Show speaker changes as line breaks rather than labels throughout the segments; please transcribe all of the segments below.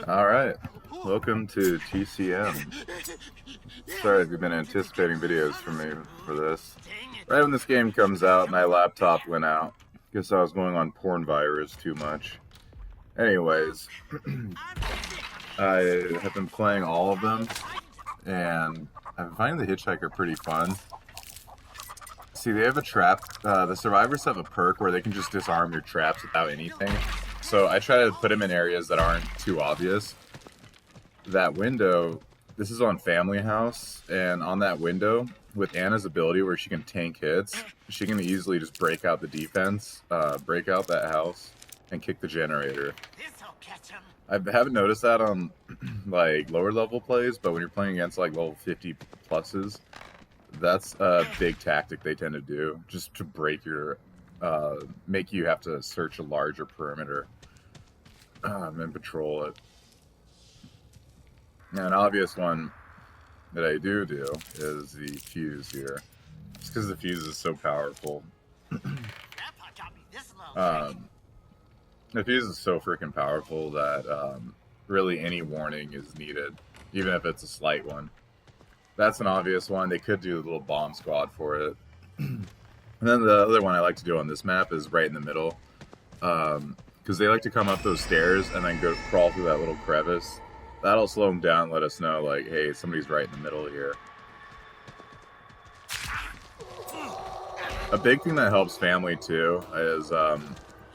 Alright, welcome to TCM. Sorry if you've been anticipating videos from me for this. Right when this game comes out, my laptop went out. Guess I was going on porn virus too much. Anyways, I have been playing all of them, and I've been finding the Hitchhiker pretty fun. See, they have a trap. The survivors have a perk where they can just disarm your traps without anything. So I try to put them in areas that aren't too obvious. That window, this is on Family House, and on that window, with Anna's ability where she can tank hits, she can easily just break out the defense, break out that house, and kick the generator. I haven't noticed that on like lower level plays, but when you're playing against like level 50 pluses, that's a big tactic they tend to do, just to break your, make you have to search a larger perimeter and patrol it. Now, an obvious one that I do is the fuse here, just because the fuse is so powerful. The fuse is so freaking powerful that really any warning is needed, even if it's a slight one. That's an obvious one. They could do a little bomb squad for it. And then the other one I like to do on this map is right in the middle, because they like to come up those stairs and then go crawl through that little crevice. That'll slow them down and let us know, like, hey, somebody's right in the middle here. A big thing that helps family, too, is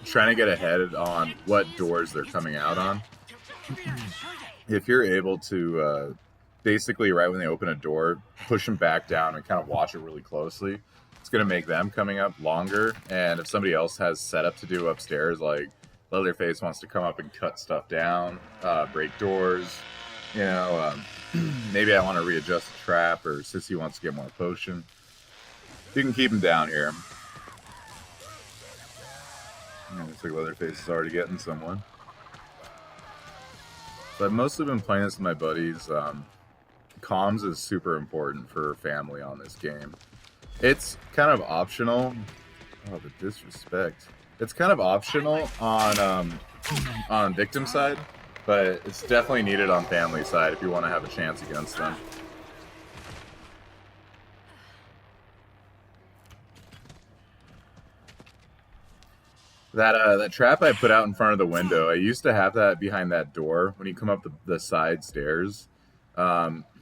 trying to get ahead on what doors they're coming out on. If you're able to, basically, right when they open a door, push them back down and kind of watch it really closely, it's going to make them coming up longer. And if somebody else has setup to do upstairs, like Leatherface wants to come up and cut stuff down, break doors, you know, maybe I want to readjust the trap, or Sissy wants to get more potion, you can keep him down here. Looks like Leatherface is already getting someone. So I've mostly been playing this with my buddies. Comms is super important for family on this game. It's kind of optional. Oh, the disrespect. It's kind of optional on victim side, but it's definitely needed on family side if you want to have a chance against them. That trap I put out in front of the window, I used to have that behind that door when you come up the side stairs.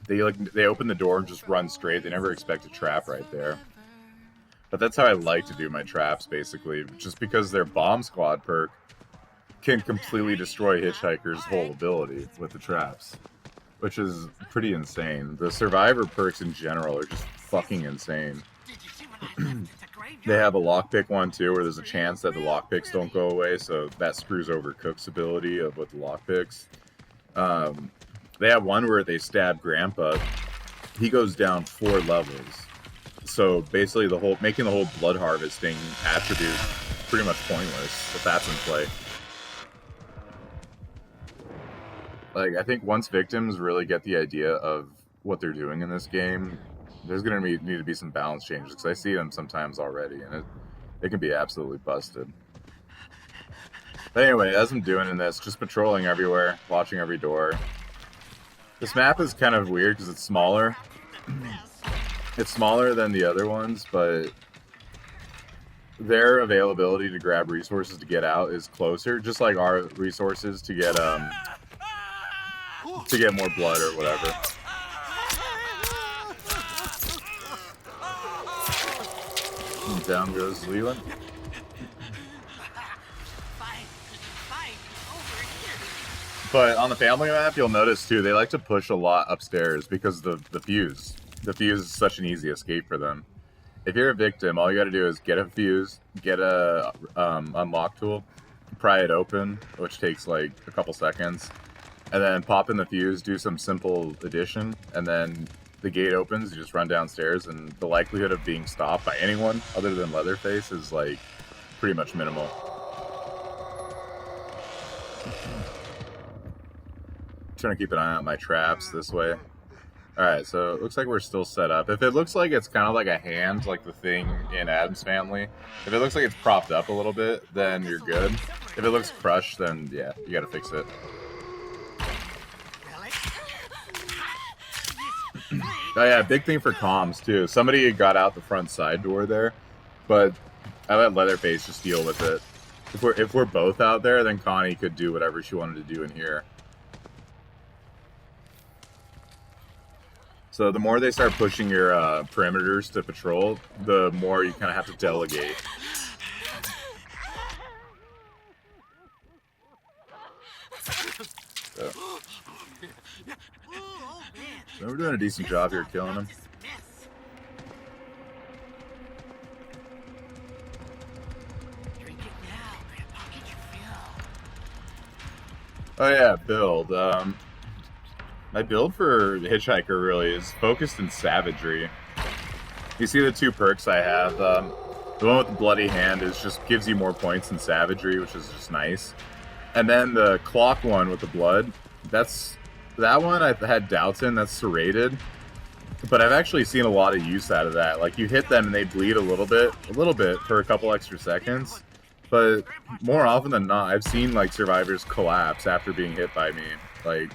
They open the door and just run straight. They never expect a trap right there. But that's how I like to do my traps, basically. Just because their bomb squad perk can completely destroy Hitchhiker's whole ability with the traps, which is pretty insane. The survivor perks in general are just fucking insane. They have a lockpick one too, where there's a chance that the lockpicks don't go away, so that screws over Cook's ability of with the lockpicks. They have one where they stab Grandpa. He goes down 4 levels. So basically, making the whole blood harvesting attribute pretty much pointless if that's in play. Like, I think once victims really get the idea of what they're doing in this game, there's going to need to be some balance changes, because I see them sometimes already, and it can be absolutely busted. But anyway, as I'm doing in this, just patrolling everywhere, watching every door. This map is kind of weird because it's smaller. It's smaller than the other ones, but their availability to grab resources to get out is closer, just like our resources to get more blood or whatever. And down goes Leland. But on the family map, you'll notice too, they like to push a lot upstairs because of the fuse. The fuse is such an easy escape for them. If you're a victim, all you gotta do is get a fuse, get a unlock tool, pry it open, which takes like a couple seconds, and then pop in the fuse, do some simple addition, and then the gate opens, you just run downstairs, and the likelihood of being stopped by anyone other than Leatherface is like pretty much minimal. Trying to keep an eye on my traps this way. Alright, so it looks like we're still set up. If it looks like it's kind of like a hand, like the thing in Adam's Family, if it looks like it's propped up a little bit, then you're good. If it looks crushed, then yeah, you gotta fix it. Oh yeah, big thing for comms too. Somebody got out the front side door there, but I let Leatherface just deal with it. If we're both out there, then Connie could do whatever she wanted to do in here. So the more they start pushing your perimeters to patrol, the more you kind of have to delegate. So we're doing a decent job here killing them. Oh yeah, build. My build for Hitchhiker really is focused in savagery. You see the two perks I have. The one with the bloody hand is just gives you more points in savagery, which is just nice. And then the clock one with the blood, that one I've had doubts in. That's serrated, but I've actually seen a lot of use out of that. Like you hit them and they bleed a little bit for a couple extra seconds. But more often than not, I've seen like survivors collapse after being hit by me. Like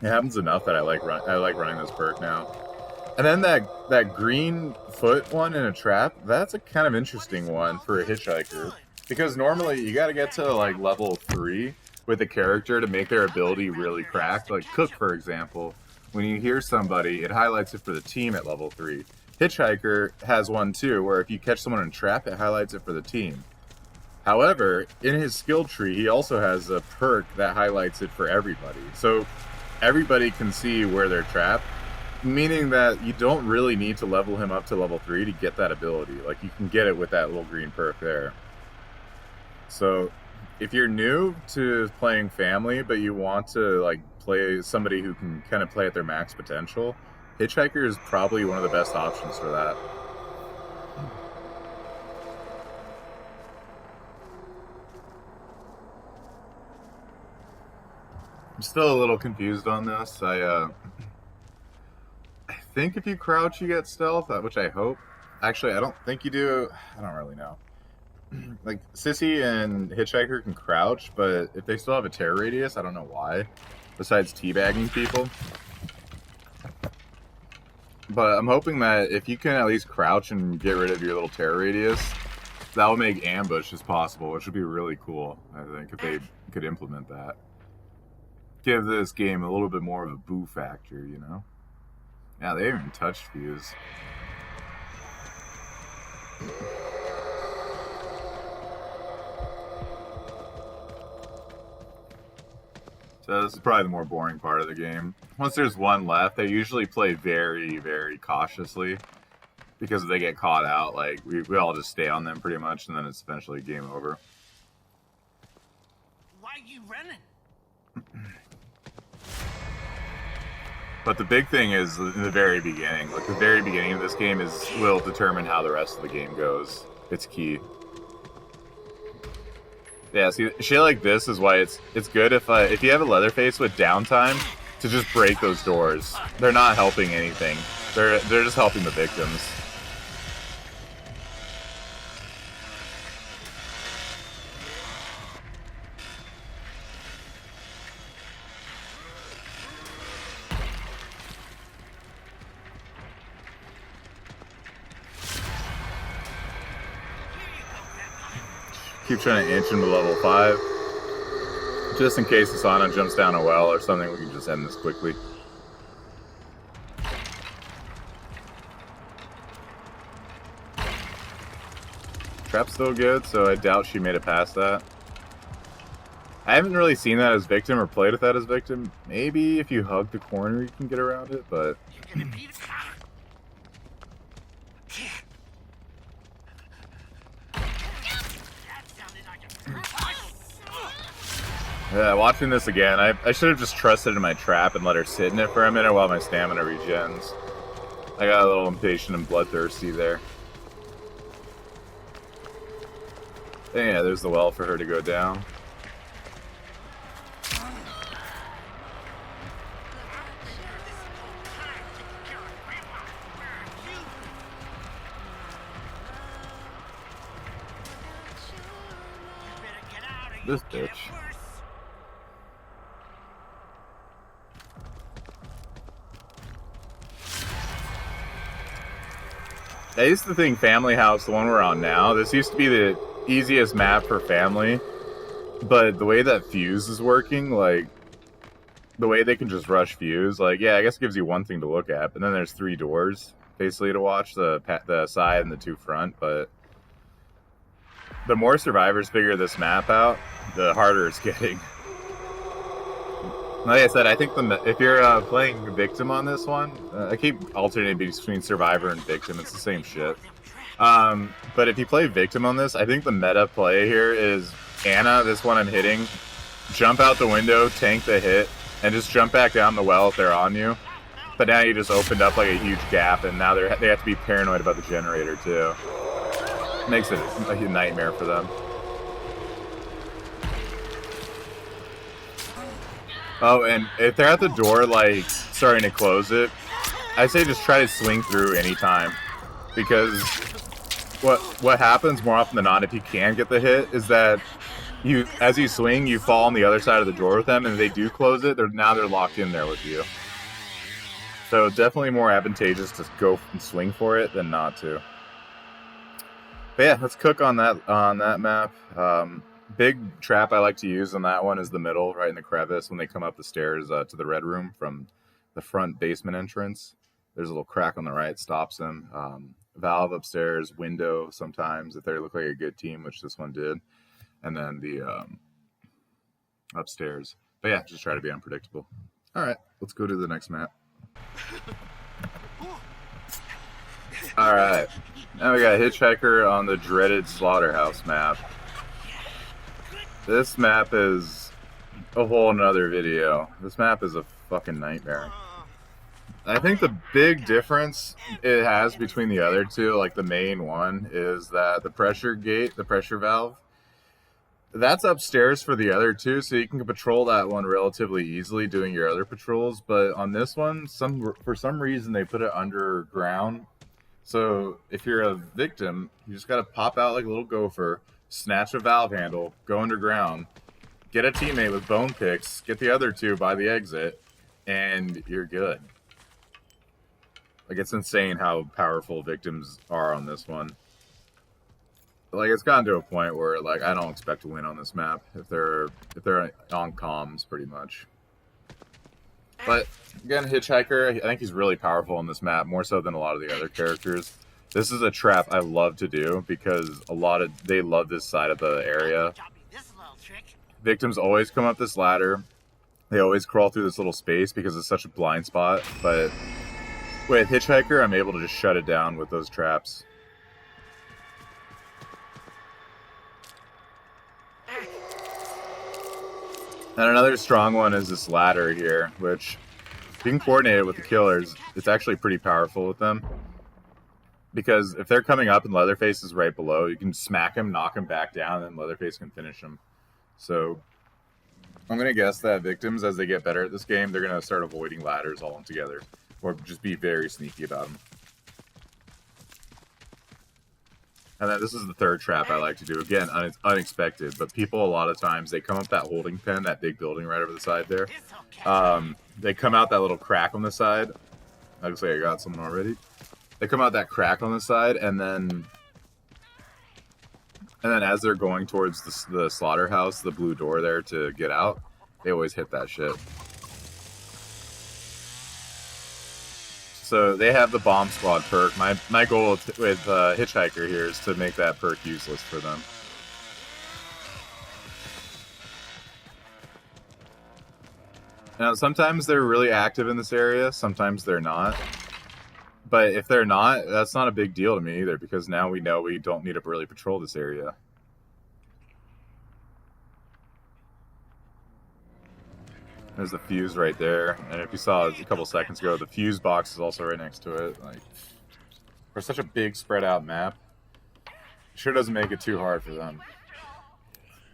it happens enough that I like running this perk now. And then that green foot one in a trap, that's a kind of interesting one for a Hitchhiker. Because normally you gotta get to like level 3 with a character to make their ability really cracked. Like Cook, for example, when you hear somebody, it highlights it for the team at level 3. Hitchhiker has one too, where if you catch someone in a trap, it highlights it for the team. However, in his skill tree, he also has a perk that highlights it for everybody. So everybody can see where they're trapped, meaning that you don't really need to level him up to level 3 to get that ability. Like you can get it with that little green perk there. So if you're new to playing family, but you want to like play somebody who can kind of play at their max potential, Hitchhiker is probably one of the best options for that. I'm still a little confused on this. I think if you crouch, you get stealth, which I hope. Actually, I don't think you do. I don't really know. Like, Sissy and Hitchhiker can crouch, but if they still have a terror radius, I don't know why. Besides teabagging people. But I'm hoping that if you can at least crouch and get rid of your little terror radius, that will make ambushes possible, which would be really cool, I think, if they could implement that. Give this game a little bit more of a boo factor, you know? Yeah, they haven't even touched Fuse. So this is probably the more boring part of the game. Once there's one left, they usually play very, very cautiously. Because if they get caught out, like, we all just stay on them pretty much, and then it's eventually game over.
Why are you running?
But the big thing is in the very beginning. Like, the very beginning of this game will determine how the rest of the game goes. It's key. Yeah, see, shit like this is why it's good if you have a Leatherface with downtime to just break those doors. They're not helping anything. They're just helping the victims. Keep trying to inch him to level 5. Just in case Asana jumps down a well or something, we can just end this quickly. Trap's still good, so I doubt she made it past that. I haven't really seen that as victim or played with that as victim. Maybe if you hug the corner you can get around it, but... Yeah, watching this again, I should have just trusted in my trap and let her sit in it for a minute while my stamina regens. I got a little impatient and bloodthirsty there. Yeah, there's the well for her to go down. This bitch. I used to think Family House, the one we're on now, this used to be the easiest map for family, but the way that Fuse is working, like, the way they can just rush Fuse, like, yeah, I guess it gives you one thing to look at, but then there's 3 doors, basically, to watch, the side and the 2 front, but the more survivors figure this map out, the harder it's getting. Like I said, I think if you're playing Victim on this one, I keep alternating between Survivor and Victim. It's the same shit. But if you play Victim on this, I think the meta play here is Anna, this one I'm hitting, jump out the window, tank the hit, and just jump back down the well if they're on you. But now you just opened up like a huge gap, and now they have to be paranoid about the generator too. Makes it a nightmare for them. Oh, and if they're at the door, like, starting to close it, I say just try to swing through anytime. Because what happens more often than not, if you can get the hit, is that as you swing, you fall on the other side of the door with them, and if they do close it, now they're locked in there with you. So definitely more advantageous to go and swing for it than not to. But yeah, let's cook on that map. Big trap I like to use on that one is the middle, right in the crevice when they come up the stairs to the red room from the front basement entrance. There's a little crack on the right, stops them. Valve upstairs, window sometimes if they look like a good team, which this one did. And then the upstairs. But yeah, just try to be unpredictable. All right, let's go to the next map. All right, now we got Hitchhiker on the dreaded Slaughterhouse map. This map is a whole nother video. This map is a fucking nightmare. I think the big difference it has between the other two, like the main one, is that the pressure gate, the pressure valve, that's upstairs for the other two, so you can patrol that one relatively easily doing your other patrols. But on this one, for some reason, they put it underground. So if you're a victim, you just got to pop out like a little gopher, snatch a valve handle, go underground, get a teammate with bone picks, get the other two by the exit, and you're good. Like, it's insane how powerful victims are on this one. Like, it's gotten to a point where, like, I don't expect to win on this map if they're on comms, pretty much. But again, Hitchhiker, I think he's really powerful on this map, more so than a lot of the other characters. This is a trap I love to do because they love this side of the area. Victims always come up this ladder. They always crawl through this little space because it's such a blind spot. But with Hitchhiker, I'm able to just shut it down with those traps. And another strong one is this ladder here, which if you can coordinate it with the killers, it's actually pretty powerful with them. Because if they're coming up and Leatherface is right below, you can smack him, knock him back down, and then Leatherface can finish him. So I'm going to guess that victims, as they get better at this game, they're going to start avoiding ladders altogether. Or just be very sneaky about them. And then this is the third trap I like to do. Again, unexpected, but people a lot of times, they come up that holding pen, that big building right over the side there. They come out that little crack on the side. Looks like I got someone already. They come out that crack on the side, and then as they're going towards the slaughterhouse, the blue door there to get out, they always hit that shit. So they have the Bomb Squad perk. My goal with Hitchhiker here is to make that perk useless for them. Now, sometimes they're really active in this area, sometimes they're not. But if they're not, that's not a big deal to me either, because now we know we don't need to really patrol this area. There's the fuse right there, and if you saw a couple seconds ago, the fuse box is also right next to it. Like, for such a big spread out map, it sure doesn't make it too hard for them.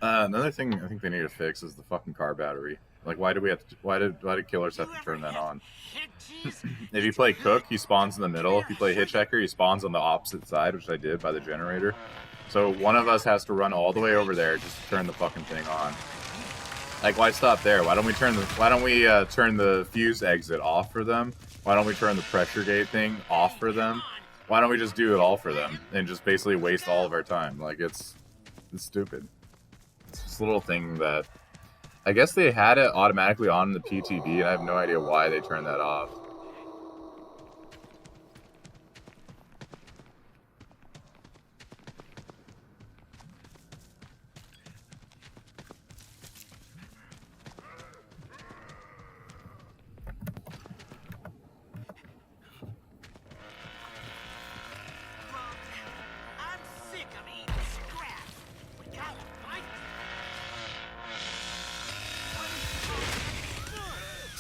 Another thing I think they need to fix is the fucking car battery. Like, why did killers have to turn that on? If you play Cook, he spawns in the middle. If you play Hitchhiker, he spawns on the opposite side, which I did by the generator. So one of us has to run all the way over there just to turn the fucking thing on. Like, why stop there? Why don't we turn the fuse exit off for them? Why don't we turn the pressure gate thing off for them? Why don't we just do it all for them and just basically waste all of our time? Like, it's stupid. It's this little thing that I guess they had it automatically on in the PTV, and I have no idea why they turned that off.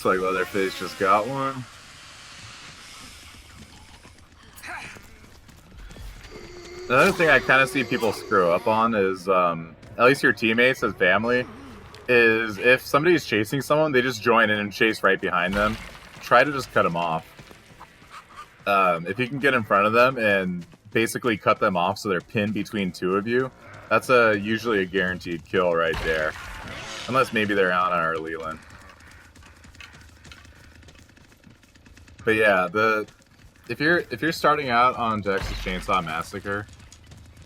Looks like Leatherface just got one. Another thing I kind of see people screw up on is, at least your teammates and family, is if somebody's chasing someone, they just join in and chase right behind them. Try to just cut them off. If you can get in front of them and basically cut them off so they're pinned between two of you, that's usually a guaranteed kill right there. Unless maybe they're out on our Leland. But yeah, if you're starting out on Texas Chainsaw Massacre,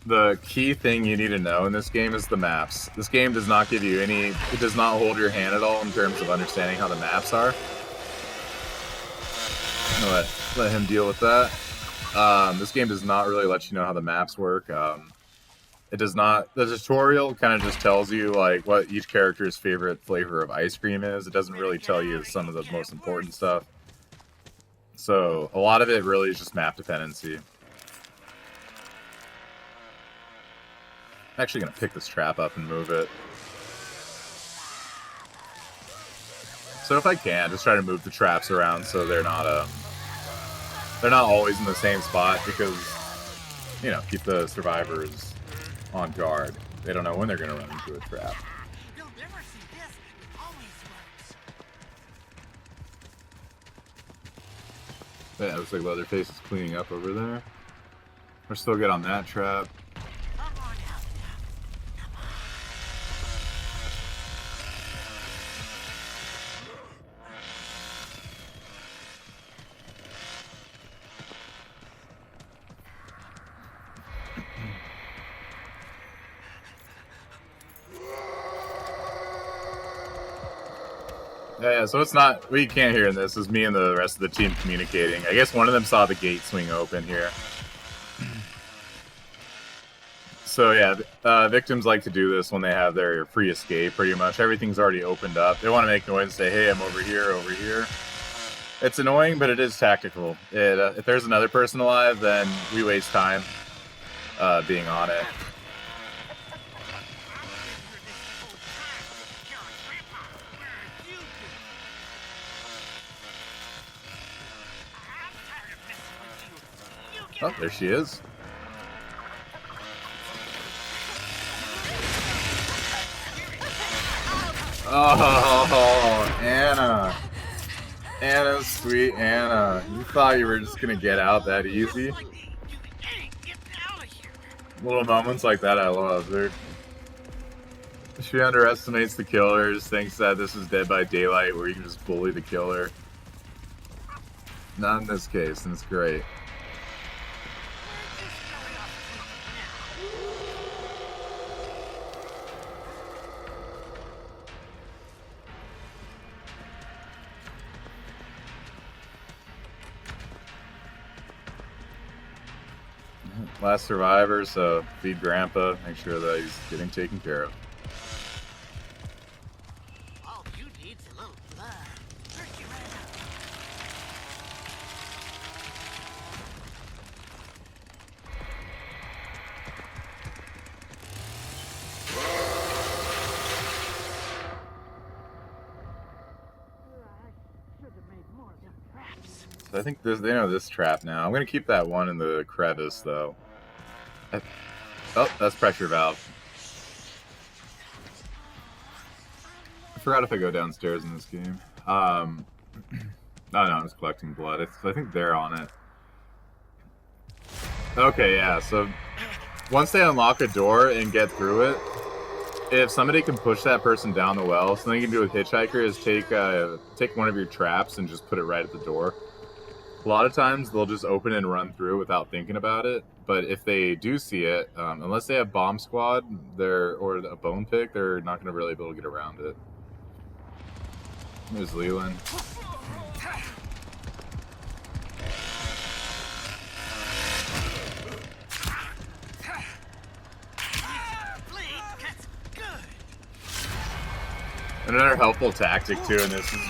the key thing you need to know in this game is the maps. This game does not give you any, it does not hold your hand at all in terms of understanding how the maps are. I'm gonna let him deal with that. This game does not really let you know how the maps work. It does not, the tutorial kind of just tells you like what each character's favorite flavor of ice cream is. It doesn't really tell you some of the most important stuff. So a lot of it really is just map dependency. I'm actually going to pick this trap up and move it. So if I can, just try to move the traps around so they're not always in the same spot, because, you know, keep the survivors on guard. They don't know when they're going to run into a trap. Yeah, it looks like Leatherface is cleaning up over there. We're still good on that trap. Yeah, so it's not, what you can't hear in this is me and the rest of the team communicating. I guess one of them saw the gate swing open here. So yeah, victims like to do this when they have their free escape, pretty much. Everything's already opened up. They want to make noise and say, hey, I'm over here, over here. It's annoying, but it is tactical. If there's another person alive, then we waste time being on it. Oh, there she is. Oh, Anna. Anna, sweet Anna. You thought you were just gonna get out that easy? Little moments like that I love, dude. She underestimates the killers, thinks that this is Dead by Daylight where you can just bully the killer. Not in this case, and it's great. Last survivor, so feed Grandpa, make sure that he's getting taken care of.
All you need's a little blood.
So I think they know this trap now. I'm gonna keep that one in the crevice though. Oh, that's pressure valve. I forgot if I go downstairs in this game. Oh no, I was collecting blood. I think they're on it. Okay, yeah, so once they unlock a door and get through it, if somebody can push that person down the well, something you can do with Hitchhiker is take one of your traps and just put it right at the door. A lot of times they'll just open and run through without thinking about it. But if they do see it, unless they have bomb squad, or a bone pick, they're not going to really be able to get around it. There's Leland. Another helpful tactic too in this is,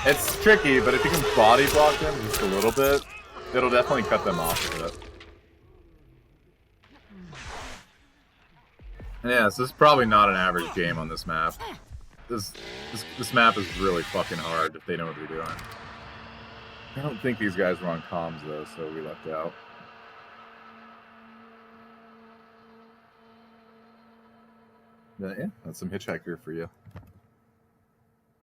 it's tricky, but if you can body block them just a little bit, it'll definitely cut them off a bit. Yeah, so this is probably not an average game on this map. This map is really fucking hard if they know what they're doing. I don't think these guys were on comms though, so we left out. But yeah, that's some Hitchhiker for you.